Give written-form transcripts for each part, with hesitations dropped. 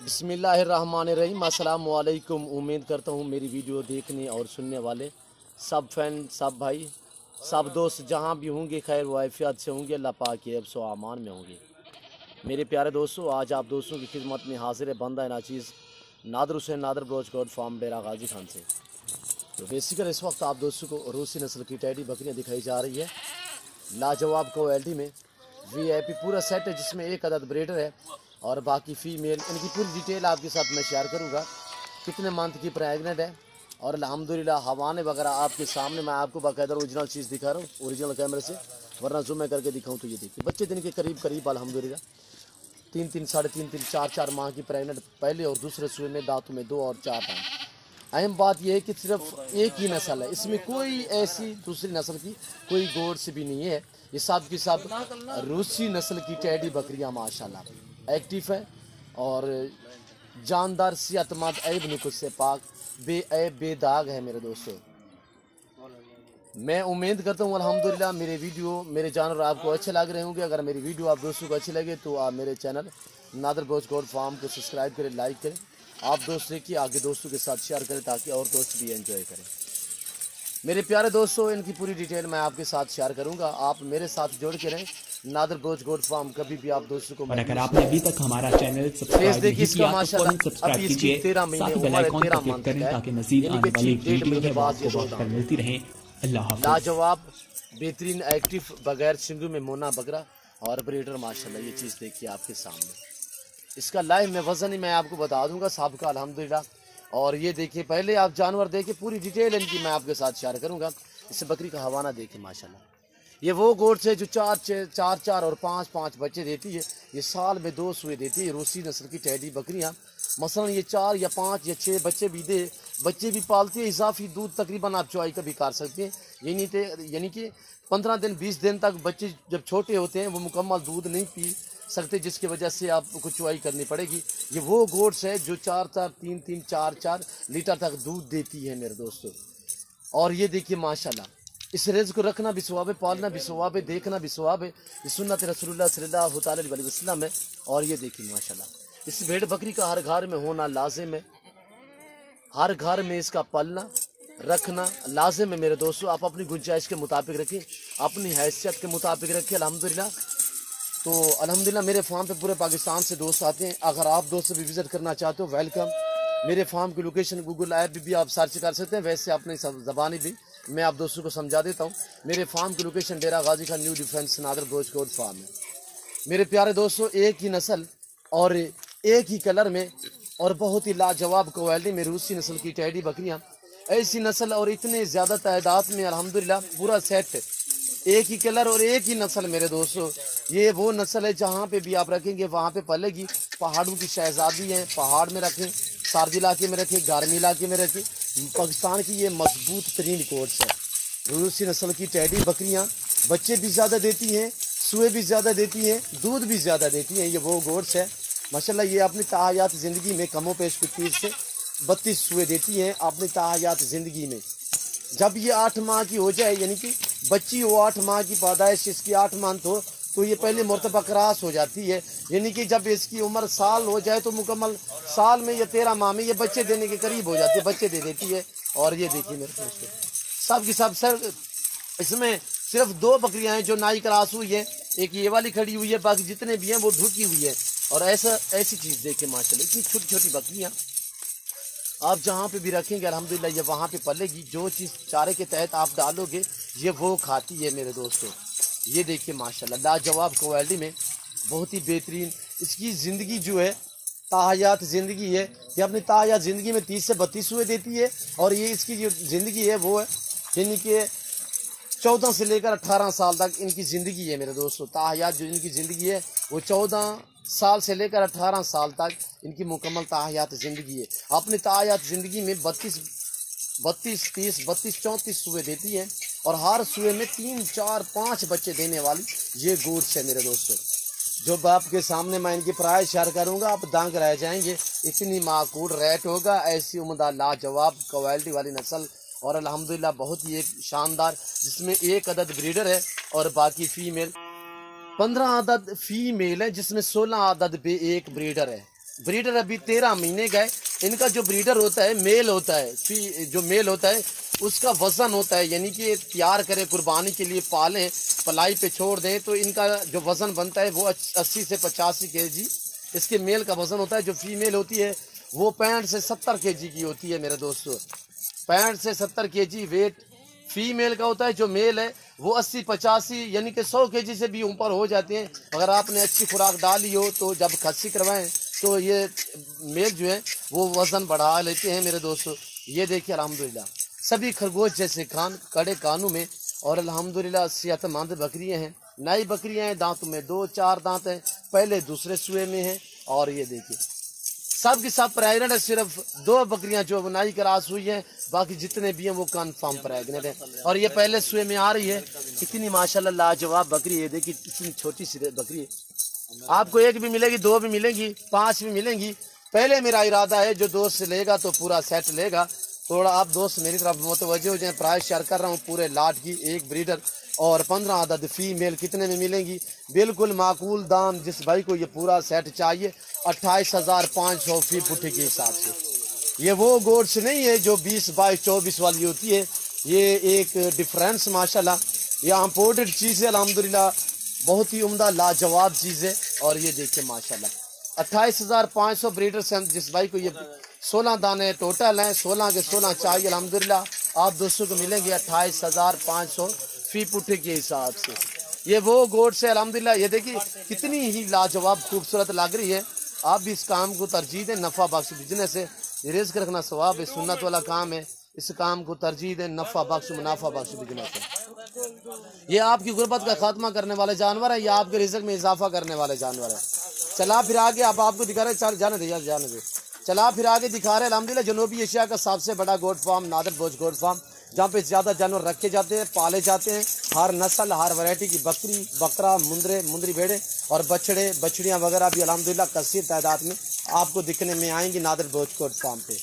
बिस्मिल्लाहिर्रहमानिर्रहीम। अस्सलाम वालेकुम। उम्मीद करता हूँ मेरी वीडियो देखने और सुनने वाले सब फैन, सब भाई, सब दोस्त जहाँ भी होंगे खैर वाफियत से होंगे, अल्लाह पाक के हिफ्ज़ व अमान में होंगे। मेरे प्यारे दोस्तों, आज आप दोस्तों की खिदमत में हाजिर है बंदा नाचीज़ नादर हुसैन नादर ब्रोच गोड फार्म डेरा गाजी खान से। तो बेसिकल इस वक्त आप दोस्तों को रूसी नस्ल की टैडी बकरियाँ दिखाई जा रही है लाजवाब क्वालिटी में। VIP पूरा सेट है जिसमें एक अदद ब्रीडर है और बाकी फ़ीमेल। इनकी पूरी डिटेल आपके साथ मैं शेयर करूँगा, कितने मंथ की प्रेगनेंट है और अल्हम्दुलिल्लाह हवाने वगैरह आपके सामने। मैं आपको बाकायदा ओरिजिनल चीज़ दिखा रहा हूँ ओरिजिनल कैमरे से, वरना जूम में करके दिखाऊँ तो ये देखिए बच्चे दिन के करीब अल्हम्दुलिल्लाह 3 साढ़े 4 माह की प्रेगनेंट, पहले और दूसरे सूए में दांतों में 2 और 4 टाइम। अहम बात यह है कि सिर्फ एक ही नस्ल है, इसमें कोई ऐसी दूसरी नस्ल की कोई गोड़ से भी नहीं है। ये सब की सब रूसी नस्ल की टैडी बकरियां माशाल्लाह एक्टिव है और जानदार, सेहतमंद, ऐब नुकुस से पाक, बेऐब बेदाग है मेरे दोस्तों। मैं उम्मीद करता हूँ अल्हम्दुलिल्लाह मेरे वीडियो, मेरे जानवर आपको अच्छे लग रहे होंगे। अगर मेरी वीडियो आप दोस्तों को अच्छी लगे तो आप मेरे चैनल नादर ब्रोच गोड फार्म को सब्सक्राइब करें, लाइक करें। आप दोस्त देखिए आगे दोस्तों के साथ शेयर करें ताकि और दोस्त भी एंजॉय करें। मेरे प्यारे दोस्तों, इनकी पूरी डिटेल मैं आपके साथ शेयर करूंगा, आप मेरे साथ जुड़ के रहें। नादर ब्रोच गोड फार्म कभी भी आप दोस्तों को। और अगर आपने अभी तक हमारा चैनल सब्सक्राइब नहीं किया तो फौरन सब्सक्राइब कीजिए, साथ ही बेल आइकॉन पर क्लिक करें ताकि मजीद आने वाली वीडियो है वो आपको वक्त पर मिलती रहे। अल्लाह हाफ़िज़। लाजवाब बेहतरीन एक्टिव बगैर सिंगू में मोना बकरा और ब्रीडर माशाल्लाह। ये चीज़ देखिए आपके सामने, इसका लाइव में वज़न ही मैं आपको बता दूंगा साहब का अल्हम्दुलिल्लाह। और ये देखिए पहले आप जानवर देखिए, पूरी डिटेल इनकी मैं आपके साथ शेयर करूंगा। इस बकरी का हवाना देखिए माशाल्लाह। ये वो गोट से जो चार और पाँच बच्चे देती है। ये साल में 2 सूए देती है। रूसी नस्ल की टैडी बकरियां मसलन ये 4 या 5 या 6 बच्चे भी दे, बच्चे भी पालती है। इजाफी दूध तकरीबन आप चुवाई का भी कर सकते हैं। यानी कि 15 दिन 20 दिन तक बच्चे जब छोटे होते हैं वो मुकम्मल दूध नहीं पी सकते, जिसकी वजह से आपको चुवाई करनी पड़ेगी। ये वो गोट्स है जो 4 लीटर तक दूध देती है मेरे दोस्तों। और ये देखिए माशाल्लाह, इस रिज़्क़ को रखना भी सवाब है, पालना भी सवाब है, देखना भी सवाब है। ये सुन्नत रसूलुल्लाह सल्लल्लाहु अलैहि वसल्लम है। और ये देखिए माशाल्लाह, इस भेड़ बकरी का हर घर में होना लाजिम है, हर घर में इसका पालना रखना लाजिम है मेरे दोस्तों। आप अपनी गुंजाइश के मुताबिक रखें, अपनी हैसियत के मुताबिक रखें अल्हम्दुलिल्लाह। तो अल्हम्दुलिल्लाह मेरे फार्म पे पूरे पाकिस्तान से दोस्त आते हैं। अगर आप दोस्त भी विज़िट करना चाहते हो वेलकम। मेरे फार्म की लोकेशन गूगल ऐप भी आप सर्च कर सकते हैं, वैसे अपनी ज़बानी भी मैं आप दोस्तों को समझा देता हूँ। मेरे फार्म की location Dera Ghazi Khan new defence नादर ब्रोच गोड फार्म है। मेरे प्यारे दोस्तों, एक ही नस्ल और एक ही कलर में और बहुत ही लाजवाब क्वालिटी में रूसी नस्ल की टैडी बकरियाँ, ऐसी नस्ल और इतने ज़्यादा तादाद में अल्हम्दुलिल्लाह पूरा सेट, एक ही कलर और एक ही नस्ल मेरे दोस्तों। ये वो नस्ल है जहाँ पे भी आप रखेंगे वहाँ पे पलेगी। पहाड़ों की शहजादी हैं, पहाड़ में रखें, सर्द इलाके में रखें, गर्मी इलाके में रखें। पाकिस्तान की ये मजबूत तरीन कोर्स है रूसी नस्ल की टैडी बकरियाँ। बच्चे भी ज़्यादा देती हैं, सूए भी ज़्यादा देती हैं, दूध भी ज़्यादा देती हैं। ये वो गोड्स है माशाल्लाह। ये अपनी ताहयात ज़िंदगी में कमो पेश 30 से 32 सूए देती हैं अपनी ताहयात ज़िंदगी में। जब ये 8 माह की हो जाए, यानी कि बच्ची हो 8 माह की पैदाइश इसकी 8 मंथ हो, तो ये पहले मरतबा क्रॉस हो जाती है। यानी कि जब इसकी उम्र साल हो जाए तो मुकम्मल साल में या 13 माह में ये बच्चे देने के करीब हो जाती है, बच्चे दे देती है। और ये देखिए मेरे दोस्तों, सब की सब सर इसमें सिर्फ 2 बकरियां हैं जो नाई क्रॉस हुई है, एक ये वाली खड़ी हुई है, बाकी जितने भी हैं वो ढुकी हुई है। और ऐसी चीज़ देखिए माशाल्लाह, इतनी छोटी छोटी बकरियाँ आप जहाँ पे भी रखेंगे अल्हम्दुलिल्लाह ये वहाँ पे पलेगी। जो चीज़ चारे के तहत आप डालोगे ये वो खाती है मेरे दोस्तों। ये देखिए माशाल्लाह लाजवाब क्वालिटी में, बहुत ही बेहतरीन इसकी ज़िंदगी जो है, ताहयात ज़िंदगी है। ये अपनी ताहयात ज़िंदगी में 30 से 32 सूए देती है। और ये इसकी जो ज़िंदगी है वो है यानी कि 14 से लेकर 18 साल तक इनकी ज़िंदगी है मेरे दोस्तों। ताहयात जो इनकी ज़िंदगी है वो 14 साल से लेकर 18 साल तक इनकी मुकम्मल ताहयात ज़िंदगी है। अपनी ताहयात ज़िंदगी में 32, 30, 32, 34 सूए देती है। और हर सूए में 3, 4, 5 बच्चे देने वाली ये गोड्स है मेरे दोस्तों। जो बाप के सामने मैं इनकी प्राइस शेयर करूँगा आप दंग रह जाएंगे, इतनी माकूल रेट होगा। ऐसी उम्दा लाजवाब क्वालिटी वाली नस्ल और अल्हम्दुलिल्लाह बहुत ही एक शानदार, जिसमें एक अदद ब्रीडर है और बाकी फीमेल। 15 आदद फीमेल है जिसमें 16 आदद पे एक ब्रीडर है। ब्रीडर अभी 13 महीने का है। इनका जो ब्रीडर होता है मेल होता है, जो मेल होता है उसका वजन होता है, यानी कि तैयार करें कुर्बानी के लिए, पालें, पलाई पे छोड़ दें तो इनका जो वजन बनता है वो 80 से 85 kg इसके मेल का वजन होता है। जो फीमेल होती है वो 65 से 70 kg की होती है मेरे दोस्तों। 65 से 70 kg वेट फीमेल का होता है। जो मेल है वो 80-85 यानी कि 100 kg से भी ऊपर हो जाते हैं। अगर आपने अच्छी खुराक डाली हो तो जब खस्सी करवाएं तो ये मेल जो है वो वजन बढ़ा लेते हैं मेरे दोस्तों। ये देखिए अल्हम्दुलिल्लाह सभी खरगोश जैसे कड़े कानों में और अल्हम्दुलिल्लाह सेहतमंद बकरियां हैं। नई बकरियां हैं, दांतों में 2-4 दांत हैं, पहले दूसरे सुए में हैं। और ये देखिए सब की सब प्रेग्नेंट है, सिर्फ 2 बकरियां जो नई क्रॉस हुई हैं, बाकी जितने भी हैं वो कन्फर्म प्रेग्नेंट है। और ये पहले सुए में आ रही है। इतनी माशाल्लाह लाजवाब बकरी है, देखिए इतनी छोटी सी बकरी है। आपको 1 भी मिलेगी, 2 भी मिलेंगी, 5 भी मिलेंगी। पहले मेरा इरादा है जो दोस्त लेगा तो पूरा सेट लेगा। थोड़ा आप दोस्त मेरी तरफ मुतवज्जो हो जाए। प्राइस शेयर कर रहा हूँ पूरे लाट की, 1 ब्रीडर और 15 अदद फीमेल कितने में मिलेंगी, बिल्कुल माकूल दाम। जिस भाई को ये पूरा सेट चाहिए 28,500 फी पुट्ठी के हिसाब से। ये वो गोड्स नहीं है जो 20, 22, 24 वाली होती है। ये एक डिफरेंस माशाल्लाह, ये इम्पोर्टेड चीज़ है अल्हम्दुलिल्लाह, बहुत ही उम्दा लाजवाब चीज़ है। और ये देखिए माशाल्लाह 28,500 ब्रीडर से जिस भाई को ये 16 दाने टोटल हैं, 16 के 16 चाहिए अल्हम्दुलिल्लाह आप दोस्तों को मिलेंगे 28,500 फी पुट्ठे के हिसाब से। ये वो गोड से अल्हम्दुलिल्लाह। ये देखिए कितनी ही लाजवाब खूबसूरत लग रही है। आप भी इस काम को तरजीह दें, नफ़ा बख्श बिजनेस है, रिस्क रखना सवाब है, सुन्नत वाला काम है। इस काम को तरजीह दें, नफ़ा बख्श मुनाफा बख्श बिजनेस है। ये आपकी गुर्बत का खात्मा करने वाले जानवर है, या आपके रिज़्क में इजाफा करने वाले जानवर है। चला फिर आगे अब आपको दिखा रहे, चल जाने दे यार, जाने दे। चला फिर आगे दिखा रहे अल्हम्दुलिल्लाह जनूबी एशिया का सबसे बड़ा गोट फार्म नादर बोझ गोट फार्म, जहाँ पे ज़्यादा जानवर रखे जाते हैं, पाले जाते हैं। हर नस्ल हर वैरायटी की बकरी, बकरा, मुंदरी भेड़े और बछड़े बछड़ियाँ वगैरह भी अल्हम्दुलिल्लाह कसीर तादाद में आपको दिखने में आएंगी नादर बोझ गोट फार्म पे।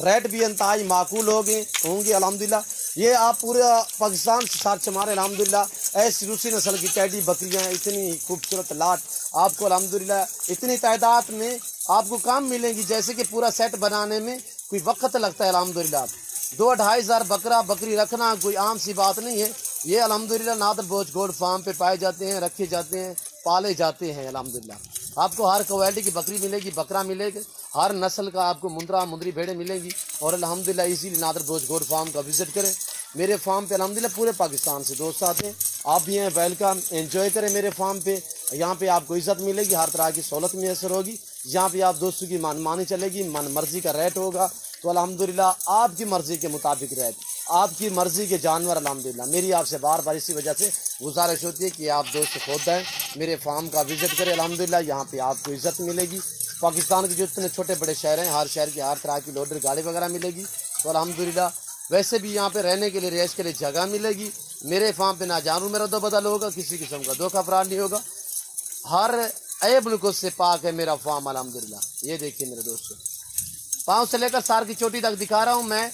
रेट भी इंतहाई माकूल होंगे अल्हम्दुलिल्लाह। ये आप पूरे पाकिस्तान से सर्च मारे अल्हम्दुलिल्लाह ऐसी रूसी नस्ल की टैडी बकरियां, इतनी खूबसूरत लाट आपको अल्हम्दुलिल्लाह इतनी तादाद में आपको काम मिलेंगी। जैसे कि पूरा सेट बनाने में कोई वक्त लगता है अल्हम्दुलिल्लाह। 2-2.5 हज़ार बकरा बकरी रखना कोई आम सी बात नहीं है। ये अल्हम्दुलिल्लाह नादर बोझ गोट फार्म पे पाए जाते हैं, रखे जाते हैं, पाले जाते हैं अल्हम्दुलिल्लाह। आपको हर क्वालिटी की बकरी मिलेगी, बकरा मिलेगा, हर नस्ल का आपको मुंदरी भेड़े मिलेंगी। और अल्हम्दुलिल्लाह इसीलिए नादर बोझ गोट फार्म का विजिट करें। मेरे फार्म पे अल्हम्दुलिल्लाह पूरे पाकिस्तान से दोस्त आते हैं, आप भी हैं, वेलकम, एंजॉय करें मेरे फार्म पे। यहाँ पे आपको इज्जत मिलेगी, हर तरह की सहूलत मैसर होगी। यहाँ पे आप दोस्तों की मनमानी चलेगी, मन मर्जी का रेट होगा। तो अल्हम्दुलिल्लाह आपकी मर्जी के मुताबिक रेट, आपकी मर्जी के जानवर अल्हम्दुलिल्लाह। मेरी आपसे बार बार इसी वजह से गुजारिश होती है कि आप दोस्त खुद आएँ, मेरे फार्म का विजिट करें अल्हम्दुलिल्लाह। यहाँ पे आपको इज्जत मिलेगी। पाकिस्तान के जितने छोटे बड़े शहर हैं, हर शहर की हर तरह की लोडर गाड़ी वगैरह मिलेगी। तो अल्हम्दुलिल्लाह वैसे भी यहाँ पे रहने के लिए, रिहाइश के लिए जगह मिलेगी। मेरे फार्म पे ना जानू मेरा दो बदल होगा, किसी किस्म का धोखा फराड नहीं होगा। हर ऐब नुक़्स से पाक है मेरा फार्म अल्हम्दुलिल्लाह। ये देखिए मेरे दोस्तों, पाँव से लेकर सार की चोटी तक दिखा रहा हूँ मैं,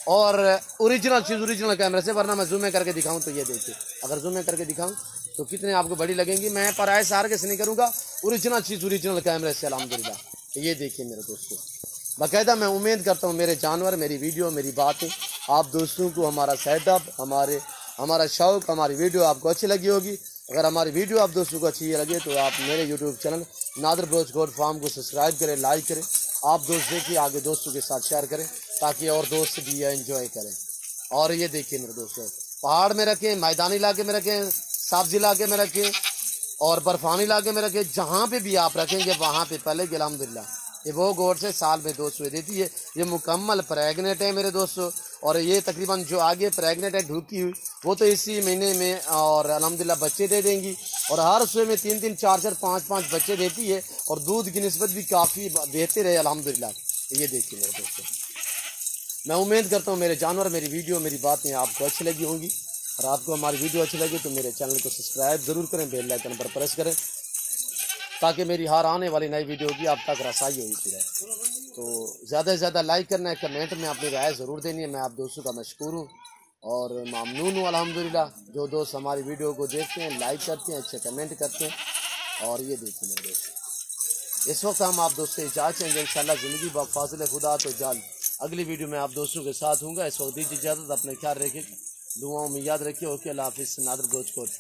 और ओरिजिनल चीज़ ओरिजिनल कैमरे से, वरना मैं जूम करके दिखाऊँ तो ये देखिए, अगर जूम करके दिखाऊँ तो कितने आपको बड़ी लगेंगी। मैं पराए सार के से नहीं करूँगा, ओरिजिनल चीज़ ओरिजिनल कैमरे से अल्हम्दुलिल्लाह। ये देखिए मेरे दोस्तों, बाकायदा मैं उम्मीद करता हूँ मेरे जानवर, मेरी वीडियो, मेरी बातें आप दोस्तों को, हमारा सेटअप, हमारा शौक़, हमारी वीडियो आपको अच्छी लगी होगी। अगर हमारी वीडियो आप दोस्तों को अच्छी लगे तो आप मेरे यूट्यूब चैनल नादर बोझ गोट फार्म को सब्सक्राइब करें, लाइक करें। आप दोस्त देखिए, आगे दोस्तों के साथ शेयर करें ताकि और दोस्त भी एंजॉय करें। और ये देखिए मेरे दोस्तों, पहाड़ में रखें, मैदानी इलाके में रखें, सब्ज़ इलाके में रखें और बर्फानी इलाके में रखें, जहाँ पे भी आप रखेंगे वहाँ पे पलेगी अल्हम्दुलिल्लाह। ये वो गोड से साल में 2 सुए देती है। ये मुकम्मल प्रेगनेंट है मेरे दोस्तों, और ये तकरीबन जो आगे प्रेगनेंट है ढूकी हुई, वो तो इसी महीने में और अल्हम्दुलिल्लाह बच्चे दे देंगी। और हर सुए में 3-3, 4-4, 5-5 बच्चे देती है, और दूध की निस्बत भी काफ़ी बेहतर है अल्हम्दुलिल्लाह। ये देखिए मेरे दोस्तों, मैं उम्मीद करता हूँ मेरे जानवर, मेरी वीडियो, मेरी बातें आपको अच्छी लगी होंगी। और आपको हमारी वीडियो अच्छी लगी तो मेरे चैनल को सब्सक्राइब ज़रूर करें, बेल आइकन पर प्रेस करें ताकि मेरी हर आने वाली नई वीडियो की आप तक रसाई होती रहे। तो ज़्यादा से ज़्यादा लाइक करना है, कमेंट में अपनी राय ज़रूर देनी है। मैं आप दोस्तों का मशकूर हूँ और ममनून हूँ अल्हम्दुलिल्लाह। जो दोस्त हमारी वीडियो को देखते हैं, लाइक करते हैं, अच्छे कमेंट करते हैं। और ये देखिए मेरे दोस्त, इस वक्त हम आप दोस्तों इजाज़त चाहेंगे इंशाल्लाह ज़िंदगी बाफाज़िल खुदा तो जल्द अगली वीडियो में आप दोस्तों के साथ हूँगा। इस वक्त दीजिए इजाज़त, अपने ख्याल रखिए, दुआओं में याद रखिए। ओके, अल्लाह हाफिज़। नादर गोच कोट।